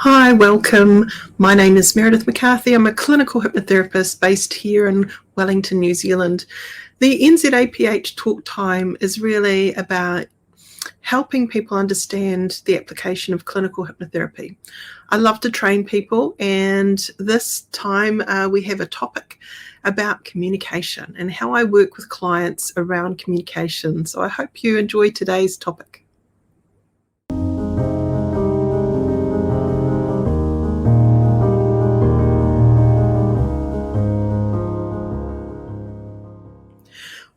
Hi, welcome. My name is Meredith McCarthy. I'm a clinical hypnotherapist based here in Wellington, New Zealand. The NZACH Talk Time is really about helping people understand the application of clinical hypnotherapy. I love to train people, and this time we have a topic about communication and how I work with clients around communication. So I hope you enjoy today's topic.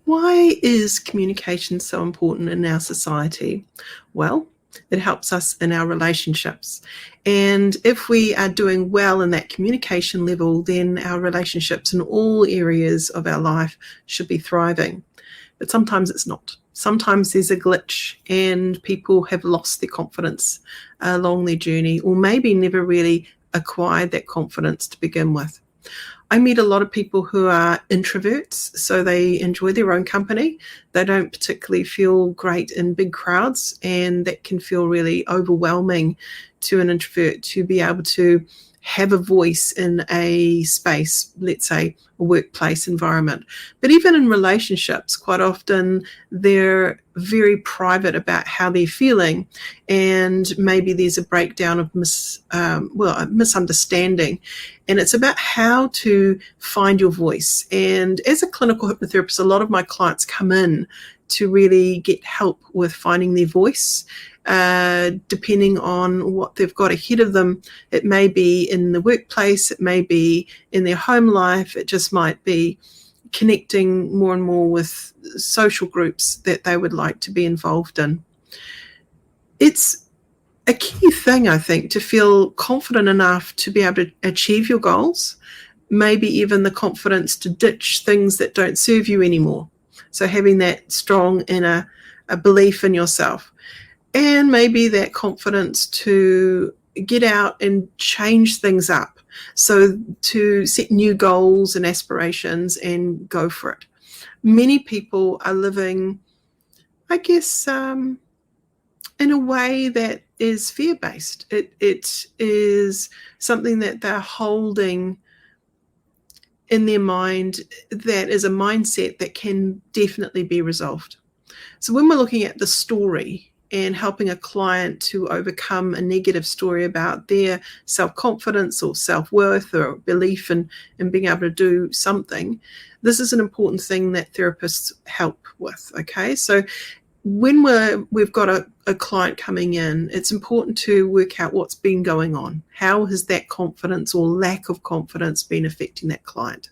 Why is communication so important in our society? Well, it helps us in our relationships. And if we are doing well in that communication level, then our relationships in all areas of our life should be thriving. But sometimes it's not. Sometimes there's a glitch and people have lost their confidence along their journey, or maybe never really acquired that confidence to begin with. I meet a lot of people who are introverts, so they enjoy their own company. They don't particularly feel great in big crowds, and that can feel really overwhelming to an introvert to be able to have a voice in a space, let's say a workplace environment. But even in relationships, quite often they're very private about how they're feeling, and maybe there's a breakdown of misunderstanding. And it's about how to find your voice. And as a clinical hypnotherapist, a lot of my clients come in to really get help with finding their voice. Depending on what they've got ahead of them. It may be in the workplace, it may be in their home life, it just might be connecting more and more with social groups that they would like to be involved in. It's a key thing, I think, to feel confident enough to be able to achieve your goals, maybe even the confidence to ditch things that don't serve you anymore. So having that strong inner belief in yourself. And maybe that confidence to get out and change things up. So to set new goals and aspirations and go for it. Many people are living, I guess, in a way that is fear-based. It is something that they're holding in their mind that is a mindset that can definitely be resolved. So when we're looking at the story and helping a client to overcome a negative story about their self-confidence or self-worth or belief in being able to do something, this is an important thing that therapists help with, okay? So when we've got a client coming in, it's important to work out what's been going on. How has that confidence or lack of confidence been affecting that client?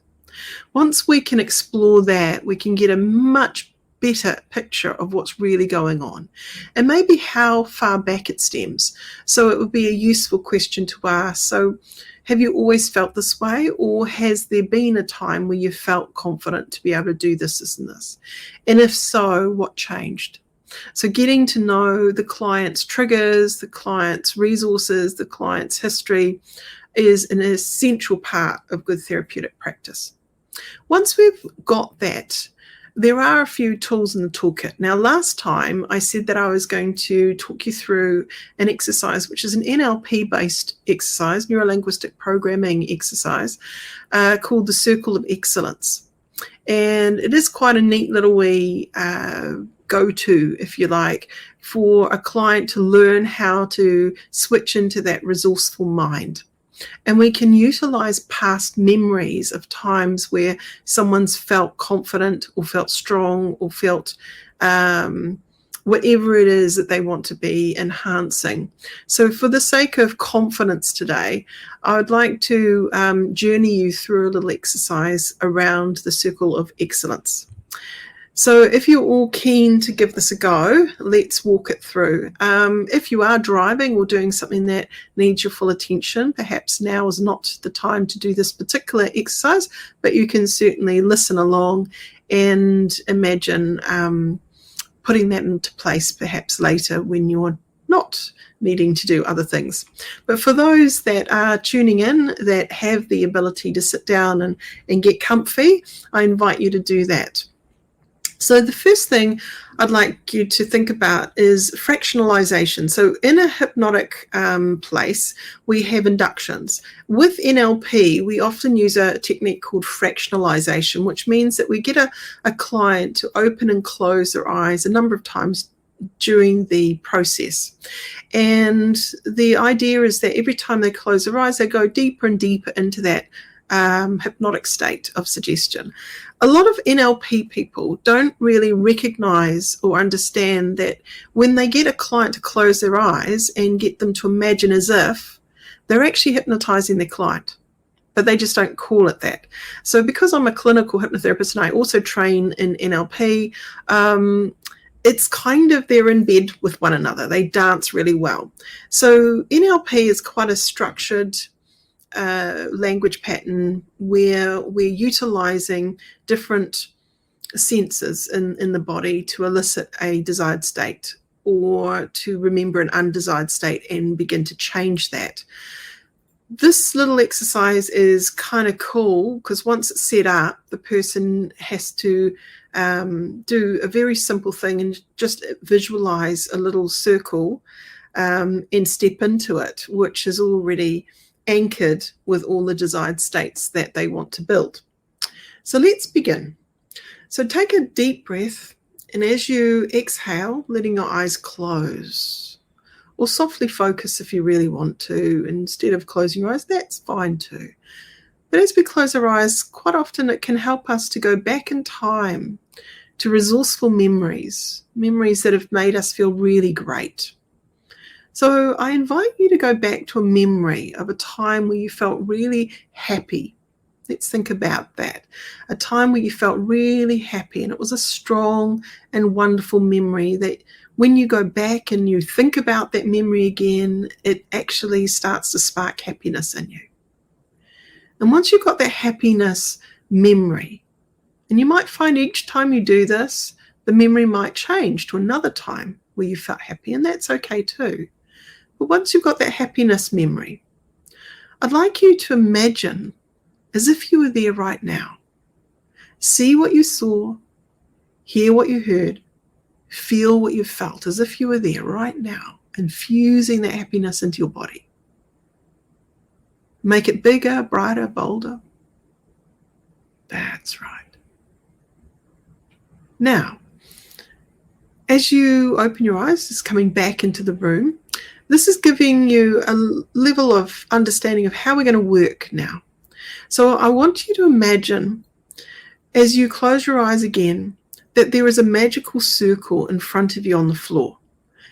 Once we can explore that, we can get a much better picture of what's really going on and maybe how far back it stems. So it would be a useful question to ask. So have you always felt this way, or has there been a time where you felt confident to be able to do this and this? And if so, what changed? So getting to know the client's triggers, the client's resources, the client's history is an essential part of good therapeutic practice. Once we've got that, there are a few tools in the toolkit. Now, last time I said that I was going to talk you through an exercise, which is an NLP-based exercise, neuro-linguistic programming exercise, called the Circle of Excellence. And it is quite a neat little wee go-to, if you like, for a client to learn how to switch into that resourceful mind. And we can utilize past memories of times where someone's felt confident or felt strong or felt whatever it is that they want to be enhancing. So for the sake of confidence today, I would like to journey you through a little exercise around the Circle of Excellence. So if you're all keen to give this a go, let's walk it through. If you are driving or doing something that needs your full attention, perhaps now is not the time to do this particular exercise, but you can certainly listen along and imagine putting that into place perhaps later when you're not needing to do other things. But for those that are tuning in that have the ability to sit down and get comfy, I invite you to do that. So the first thing I'd like you to think about is fractionalization. So in a hypnotic place, we have inductions. With NLP, we often use a technique called fractionalization, which means that we get a client to open and close their eyes a number of times during the process. And the idea is that every time they close their eyes, they go deeper and deeper into that hypnotic state of suggestion. A lot of NLP people don't really recognize or understand that when they get a client to close their eyes and get them to imagine as if, they're actually hypnotizing their client, but they just don't call it that. So because I'm a clinical hypnotherapist and I also train in NLP, it's kind of they're in bed with one another. They dance really well. So NLP is quite a structured language pattern where we're utilizing different senses in the body to elicit a desired state or to remember an undesired state and begin to change that. This little exercise is kind of cool because once it's set up, the person has to do a very simple thing and just visualize a little circle and step into it, which is already anchored with all the desired states that they want to build. So let's begin. So take a deep breath, and as you exhale, letting your eyes close, or softly focus if you really want to. Instead of closing your eyes, that's fine too. But as we close our eyes, quite often it can help us to go back in time to resourceful memories that have made us feel really great. So I invite you to go back to a memory of a time where you felt really happy. Let's think about that. A time where you felt really happy, and it was a strong and wonderful memory that when you go back and you think about that memory again, it actually starts to spark happiness in you. And once you've got that happiness memory, and you might find each time you do this, the memory might change to another time where you felt happy, and that's okay too. But once you've got that happiness memory, I'd like you to imagine as if you were there right now. See what you saw, hear what you heard, feel what you felt, as if you were there right now, infusing that happiness into your body. Make it bigger, brighter, bolder. That's right. Now, as you open your eyes, it's coming back into the room. This is giving you a level of understanding of how we're going to work now. So I want you to imagine, as you close your eyes again, that there is a magical circle in front of you on the floor.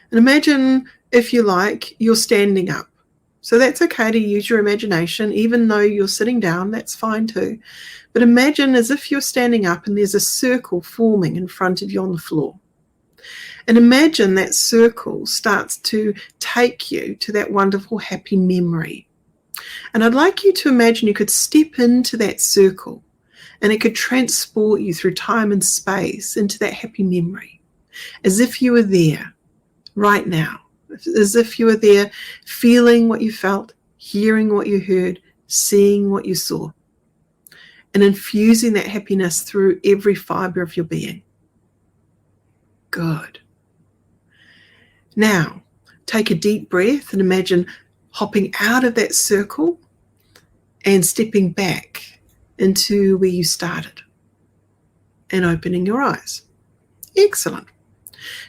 And imagine, if you like, you're standing up. So that's okay to use your imagination, even though you're sitting down, that's fine too. But imagine as if you're standing up and there's a circle forming in front of you on the floor. And imagine that circle starts to take you to that wonderful, happy memory. And I'd like you to imagine you could step into that circle and it could transport you through time and space into that happy memory, as if you were there right now, as if you were there feeling what you felt, hearing what you heard, seeing what you saw, and infusing that happiness through every fiber of your being. Good. Now, take a deep breath and imagine hopping out of that circle and stepping back into where you started and opening your eyes. Excellent.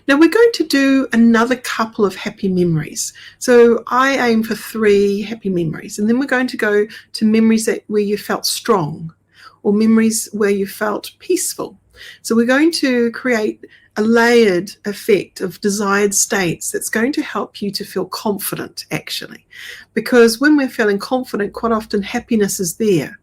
Now we're going to do another couple of happy memories. So I aim for 3 happy memories, and then we're going to go to memories where you felt strong or memories where you felt peaceful. So we're going to create a layered effect of desired states that's going to help you to feel confident, actually. Because when we're feeling confident, quite often happiness is there,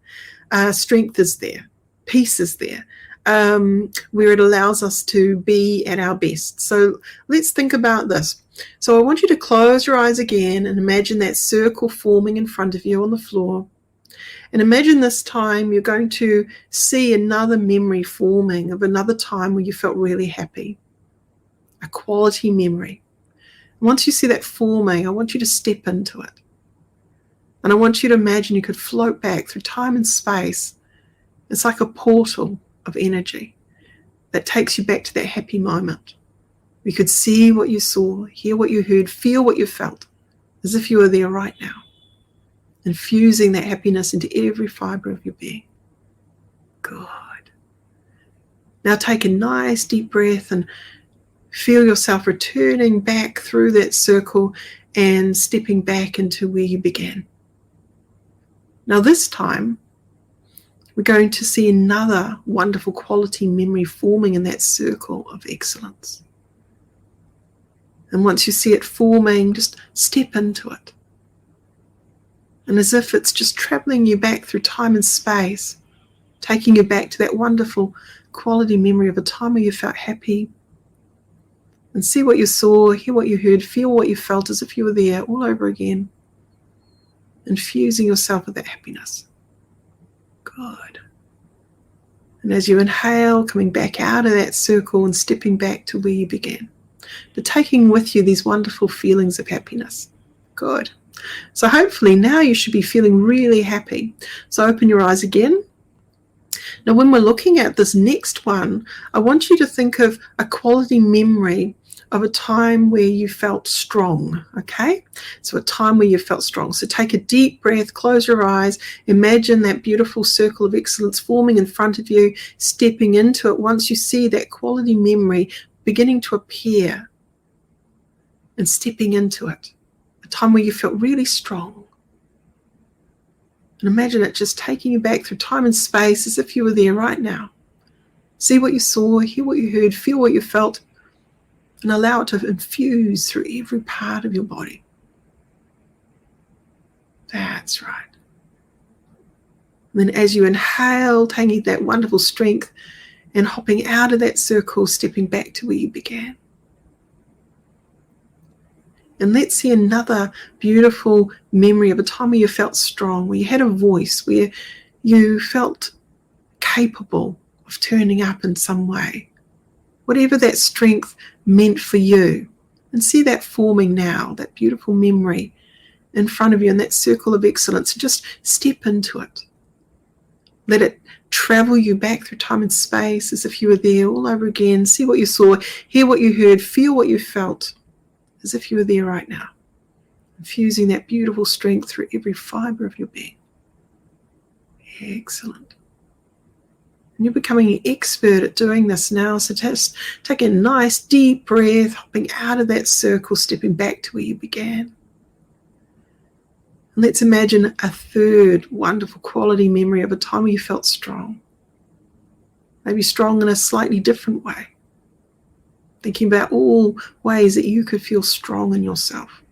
strength is there, peace is there, where it allows us to be at our best. So let's think about this. So I want you to close your eyes again and imagine that circle forming in front of you on the floor. And imagine this time you're going to see another memory forming of another time where you felt really happy, a quality memory. Once you see that forming, I want you to step into it. And I want you to imagine you could float back through time and space. It's like a portal of energy. that takes you back to that happy moment. You could see what you saw, hear what you heard, feel what you felt, as if you were there right now, infusing that happiness into every fibre of your being. Good. Now take a nice deep breath and feel yourself returning back through that circle and stepping back into where you began. Now this time, we're going to see another wonderful quality memory forming in that circle of excellence. And once you see it forming, just step into it. And as if it's just traveling you back through time and space, taking you back to that wonderful quality memory of a time where you felt happy, and see what you saw, hear what you heard, feel what you felt as if you were there all over again, infusing yourself with that happiness. Good. And as you inhale, coming back out of that circle and stepping back to where you began, but taking with you these wonderful feelings of happiness. Good. So hopefully now you should be feeling really happy. So open your eyes again. Now when we're looking at this next one, I want you to think of a quality memory of a time where you felt strong, okay? So a time where you felt strong. So take a deep breath, close your eyes, imagine that beautiful circle of excellence forming in front of you, stepping into it once you see that quality memory beginning to appear and stepping into it. A time where you felt really strong. And imagine it just taking you back through time and space as if you were there right now. See what you saw, hear what you heard, feel what you felt, and allow it to infuse through every part of your body. That's right. And then as you inhale, taking that wonderful strength and hopping out of that circle, stepping back to where you began. And let's see another beautiful memory of a time where you felt strong, where you had a voice, where you felt capable of turning up in some way. Whatever that strength meant for you. And see that forming now, that beautiful memory in front of you in that circle of excellence. Just step into it. Let it travel you back through time and space as if you were there all over again. See what you saw, hear what you heard, feel what you felt, as if you were there right now. Infusing that beautiful strength through every fibre of your being. Excellent. And you're becoming an expert at doing this now. So just take a nice deep breath, hopping out of that circle, stepping back to where you began. And let's imagine a third wonderful quality memory of a time where you felt strong. Maybe strong in a slightly different way. Thinking about all ways that you could feel strong in yourself.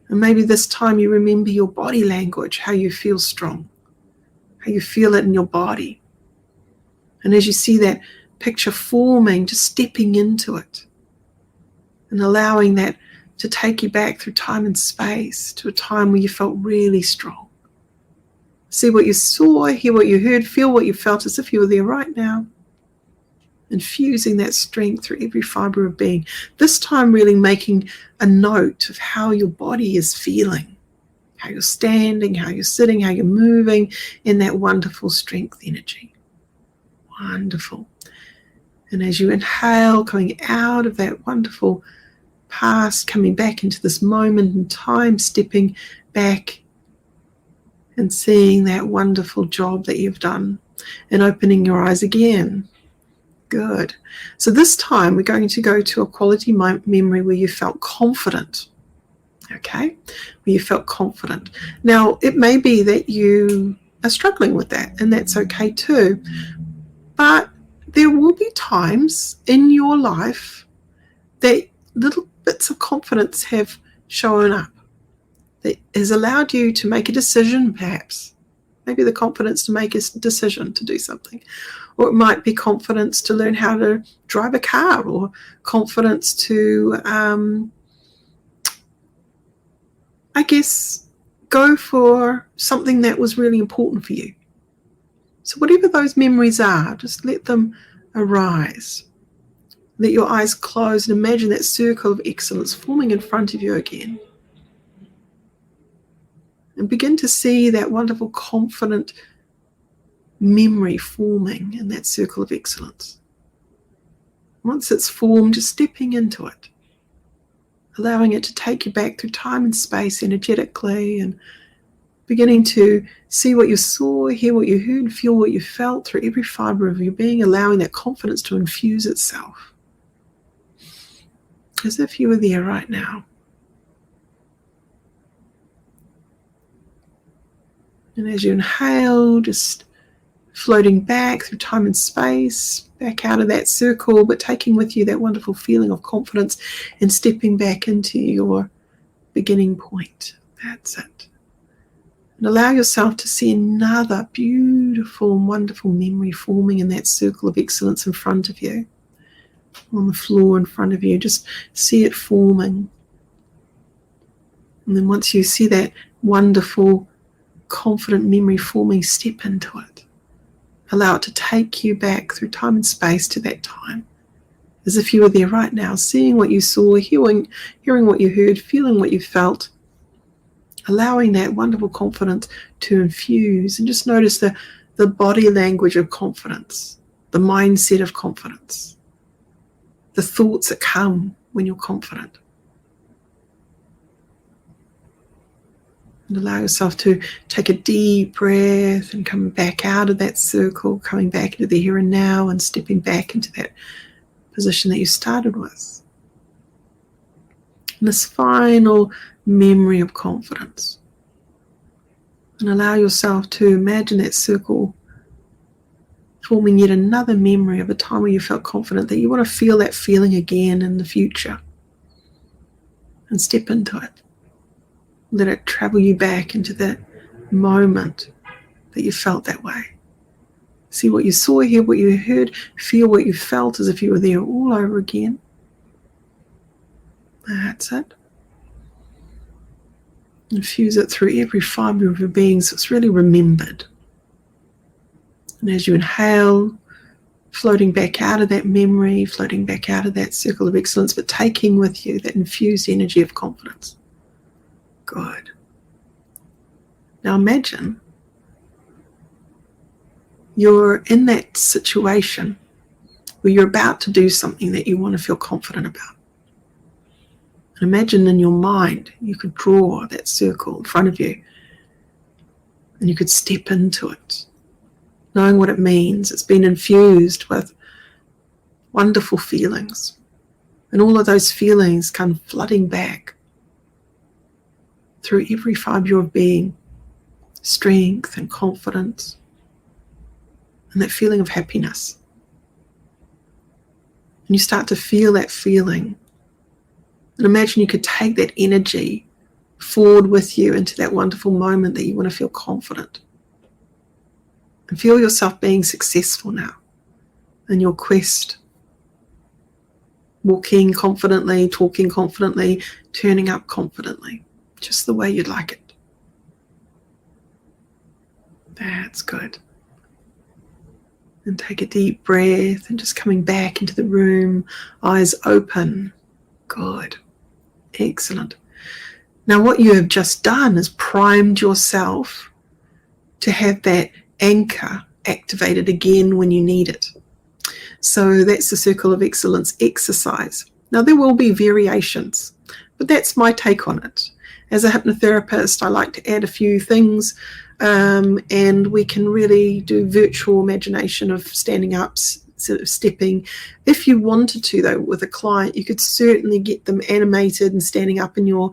And maybe this time you remember your body language, how you feel strong, how you feel it in your body. And as you see that picture forming, just stepping into it and allowing that to take you back through time and space to a time where you felt really strong. See what you saw, hear what you heard, feel what you felt as if you were there right now. Infusing that strength through every fibre of being. This time really making a note of how your body is feeling, how you're standing, how you're sitting, how you're moving in that wonderful strength energy. Wonderful. And as you inhale, coming out of that wonderful past, coming back into this moment in time, stepping back and seeing that wonderful job that you've done and opening your eyes again. Good. So this time we're going to go to a quality memory where you felt confident. Okay? Where you felt confident. Now, it may be that you are struggling with that, and that's okay too. But there will be times in your life that little bits of confidence have shown up. That has allowed you to make a decision, perhaps. Maybe the confidence to make a decision to do something. Or it might be confidence to learn how to drive a car, or confidence to, go for something that was really important for you. So whatever those memories are, just let them arise. Let your eyes close and imagine that circle of excellence forming in front of you again. And begin to see that wonderful, confident memory forming in that circle of excellence. Once it's formed, just stepping into it, allowing it to take you back through time and space energetically, and beginning to see what you saw, hear what you heard, feel what you felt through every fibre of your being, allowing that confidence to infuse itself, as if you were there right now. And as you inhale, just floating back through time and space, back out of that circle, but taking with you that wonderful feeling of confidence and stepping back into your beginning point. That's it. And allow yourself to see another beautiful and wonderful memory forming in that circle of excellence in front of you, on the floor in front of you. Just see it forming. And then once you see that wonderful, confident memory forming, step into it. Allow it to take you back through time and space to that time, as if you were there right now, seeing what you saw, hearing what you heard, feeling what you felt, allowing that wonderful confidence to infuse. And just notice the body language of confidence, the mindset of confidence, the thoughts that come when you're confident. And allow yourself to take a deep breath and come back out of that circle, coming back into the here and now and stepping back into that position that you started with. And this final memory of confidence. And allow yourself to imagine that circle forming yet another memory of a time where you felt confident, that you want to feel that feeling again in the future. And step into it. Let it travel you back into that moment that you felt that way. See what you saw, hear what you heard, feel what you felt, as if you were there all over again. That's it. Infuse it through every fibre of your being so it's really remembered. And as you inhale, floating back out of that memory, floating back out of that circle of excellence, but taking with you that infused energy of confidence. Good. Now imagine you're in that situation where you're about to do something that you want to feel confident about. And imagine in your mind you could draw that circle in front of you and you could step into it, knowing what it means. It's been infused with wonderful feelings, and all of those feelings come flooding back through every fibre of being, strength and confidence, and that feeling of happiness. And you start to feel that feeling. And imagine you could take that energy forward with you into that wonderful moment that you want to feel confident. And feel yourself being successful now in your quest. Walking confidently, talking confidently, turning up confidently. Just the way you'd like it. That's good. And take a deep breath and just coming back into the room, eyes open. Good. Excellent. Now what you have just done is primed yourself to have that anchor activated again when you need it. So that's the Circle of Excellence exercise. Now there will be variations, but that's my take on it. As a hypnotherapist, I like to add a few things, and we can really do virtual imagination of standing up, sort of stepping. If you wanted to, though, with a client, you could certainly get them animated and standing up in your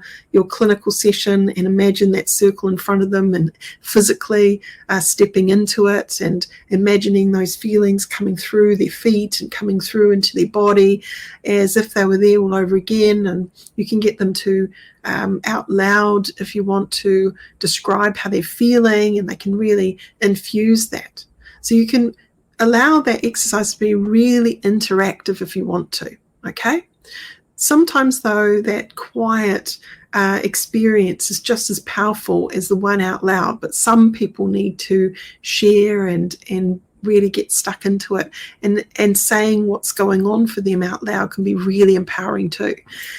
clinical session and imagine that circle in front of them and physically stepping into it and imagining those feelings coming through their feet and coming through into their body as if they were there all over again. And you can get them to out loud if you want to describe how they're feeling, and they can really infuse that. So you can allow that exercise to be really interactive if you want to, okay? Sometimes, though, that quiet experience is just as powerful as the one out loud, but some people need to share and really get stuck into it, and saying what's going on for them out loud can be really empowering too.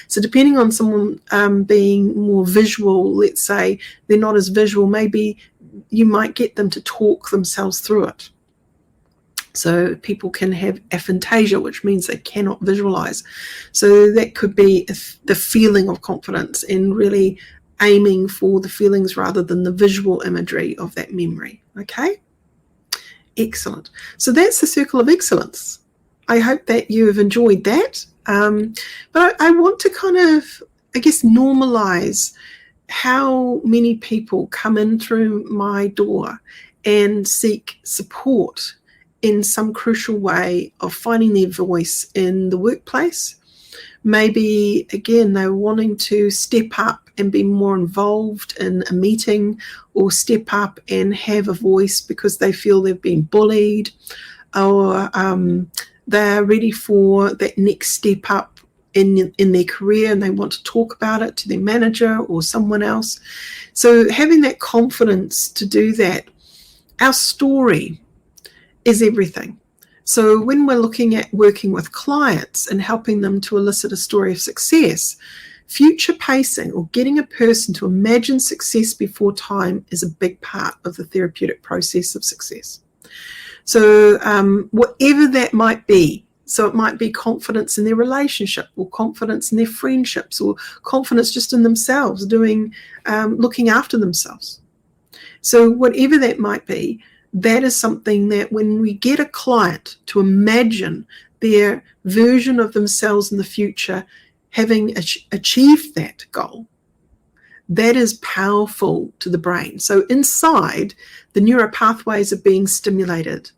So depending on someone being more visual, let's say they're not as visual, maybe you might get them to talk themselves through it. So people can have aphantasia, which means they cannot visualize. So that could be the feeling of confidence and really aiming for the feelings rather than the visual imagery of that memory. Okay? Excellent. So that's the circle of excellence. I hope that you have enjoyed that. But I want to kind of, I guess, normalize how many people come in through my door and seek support in some crucial way of finding their voice in the workplace. Maybe, again, they're wanting to step up and be more involved in a meeting, or step up and have a voice because they feel they've been bullied, or they're ready for that next step up in their career and they want to talk about it to their manager or someone else. So having that confidence to do that, our story is everything. So when we're looking at working with clients and helping them to elicit a story of success, future pacing, or getting a person to imagine success before time, is a big part of the therapeutic process of success. So whatever that might be, so it might be confidence in their relationship, or confidence in their friendships, or confidence just in themselves, looking after themselves. So whatever that might be, that is something that when we get a client to imagine their version of themselves in the future, having achieved that goal, that is powerful to the brain. So inside, the neural pathways are being stimulated.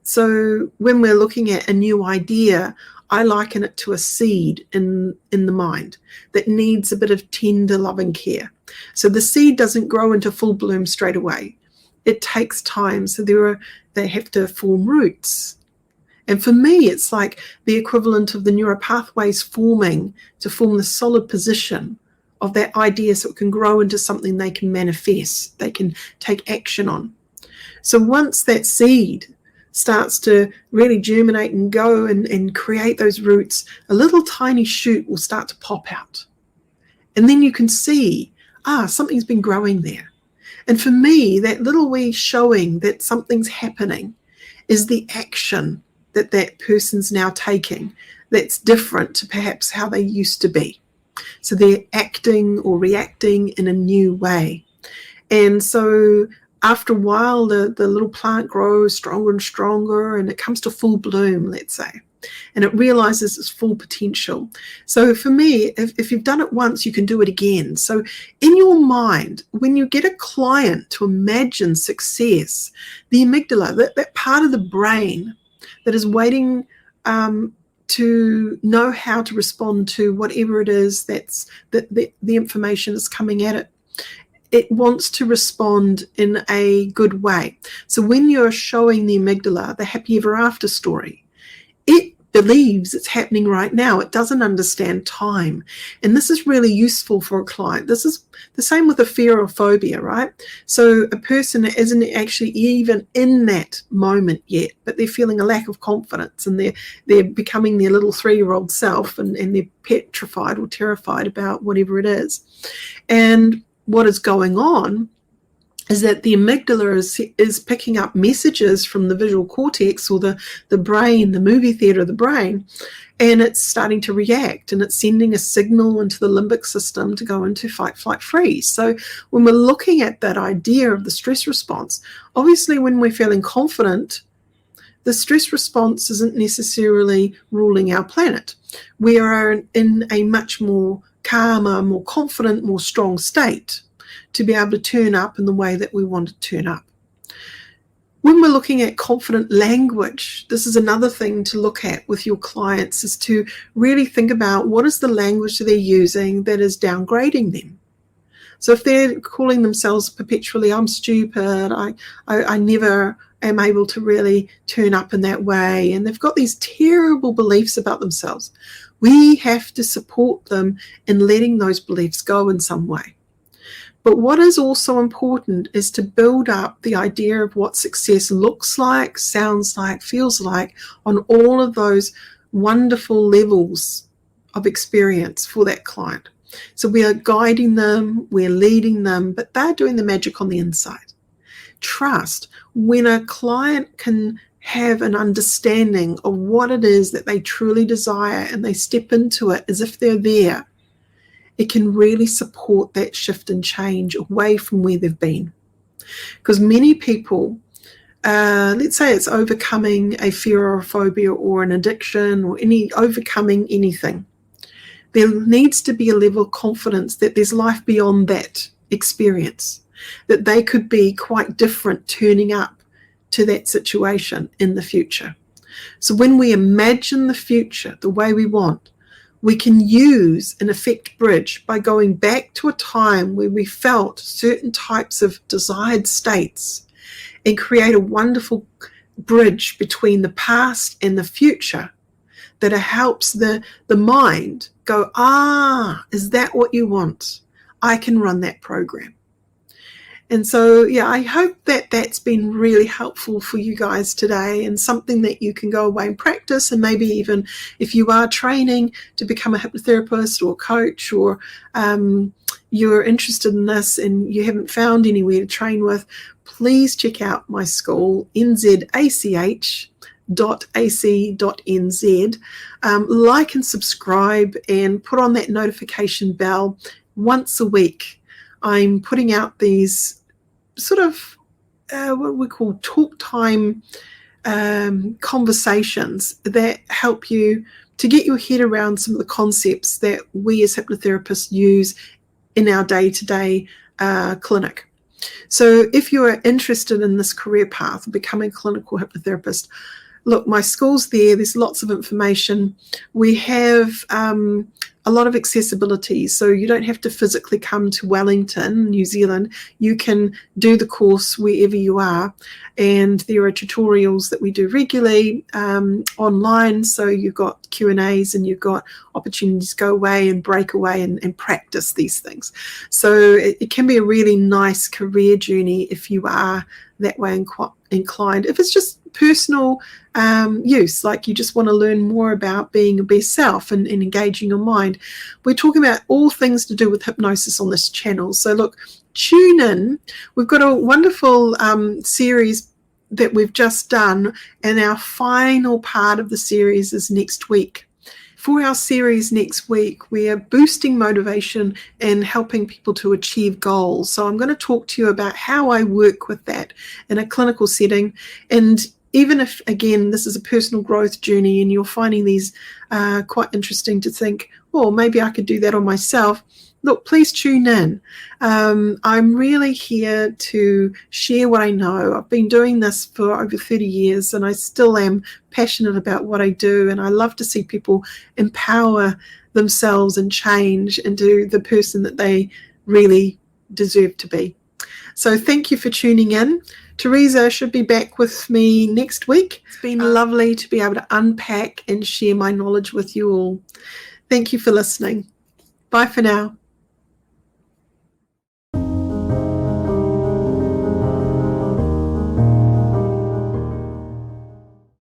So when we're looking at a new idea, I liken it to a seed in the mind that needs a bit of tender loving care. So the seed doesn't grow into full bloom straight away. It takes time. So they have to form roots. And for me, it's like the equivalent of the neural pathways forming to form the solid position of that idea, so it can grow into something they can manifest, they can take action on. So once that seed starts to really germinate and go and create those roots, a little tiny shoot will start to pop out. And then you can see, something's been growing there. And for me, that little wee showing that something's happening is the action that person's now taking that's different to perhaps how they used to be. So they're acting or reacting in a new way. And so after a while, the little plant grows stronger and stronger, and it comes to full bloom, let's say, and it realizes its full potential. So for me, if you've done it once, you can do it again. So in your mind, when you get a client to imagine success, the amygdala, that part of the brain that is waiting to know how to respond to whatever it is that the information is coming at it, it wants to respond in a good way. So when you're showing the amygdala the happy ever after story, it believes it's happening right now. It doesn't understand time. And this is really useful for a client. This is the same with a fear or phobia, right? So a person isn't actually even in that moment yet, but they're feeling a lack of confidence, and they're becoming their little 3-year-old self, and they're petrified or terrified about whatever it is. And what is going on is that the amygdala is picking up messages from the visual cortex, or the brain, the movie theater of the brain, and it's starting to react, and it's sending a signal into the limbic system to go into fight, flight, freeze. So when we're looking at that idea of the stress response, obviously when we're feeling confident, the stress response isn't necessarily ruling our planet. We are in a much more calmer, more confident, more strong state to be able to turn up in the way that we want to turn up. When we're looking at confident language, this is another thing to look at with your clients, is to really think about what is the language that they're using that is downgrading them. So if they're calling themselves perpetually, I'm stupid, I never am able to really turn up in that way, and they've got these terrible beliefs about themselves, we have to support them in letting those beliefs go in some way. But what is also important is to build up the idea of what success looks like, sounds like, feels like on all of those wonderful levels of experience for that client. So we are guiding them, we're leading them, but they're doing the magic on the inside. Trust, when a client can have an understanding of what it is that they truly desire and they step into it as if they're there, it can really support that shift and change away from where they've been. Because many people, let's say it's overcoming a fear or a phobia or an addiction or overcoming anything, there needs to be a level of confidence that there's life beyond that experience, that they could be quite different turning up to that situation in the future. So when we imagine the future the way we want, we can use an effect bridge by going back to a time where we felt certain types of desired states and create a wonderful bridge between the past and the future that helps the mind go, is that what you want? I can run that program. And so, yeah, I hope that that's been really helpful for you guys today and something that you can go away and practice. And maybe even if you are training to become a hypnotherapist or coach, or you're interested in this and you haven't found anywhere to train with, please check out my school, NZACH.ac.nz. Like and subscribe and put on that notification bell. Once a week I'm putting out these sort of what we call talk time conversations that help you to get your head around some of the concepts that we as hypnotherapists use in our day-to-day clinic. So if you're interested in this career path of becoming a clinical hypnotherapist, look, my school's there. There's lots of information. We have a lot of accessibility, so you don't have to physically come to Wellington, New Zealand. You can do the course wherever you are, and there are tutorials that we do regularly online, so you've got Q&As and you've got opportunities to go away and break away and practice these things. So it can be a really nice career journey if you are that way inclined. If it's just personal use, like you just want to learn more about being your best self and engaging your mind, we're talking about all things to do with hypnosis on this channel. So look, tune in. We've got a wonderful series that we've just done, and our final part of the series is next week. For our series next week, we are boosting motivation and helping people to achieve goals. So I'm going to talk to you about how I work with that in a clinical setting. And even if, again, this is a personal growth journey and you're finding these quite interesting to think, well, maybe I could do that on myself, look, please tune in. I'm really here to share what I know. I've been doing this for over 30 years and I still am passionate about what I do, and I love to see people empower themselves and change into the person that they really deserve to be. So thank you for tuning in. Teresa should be back with me next week. It's been lovely to be able to unpack and share my knowledge with you all. Thank you for listening. Bye for now.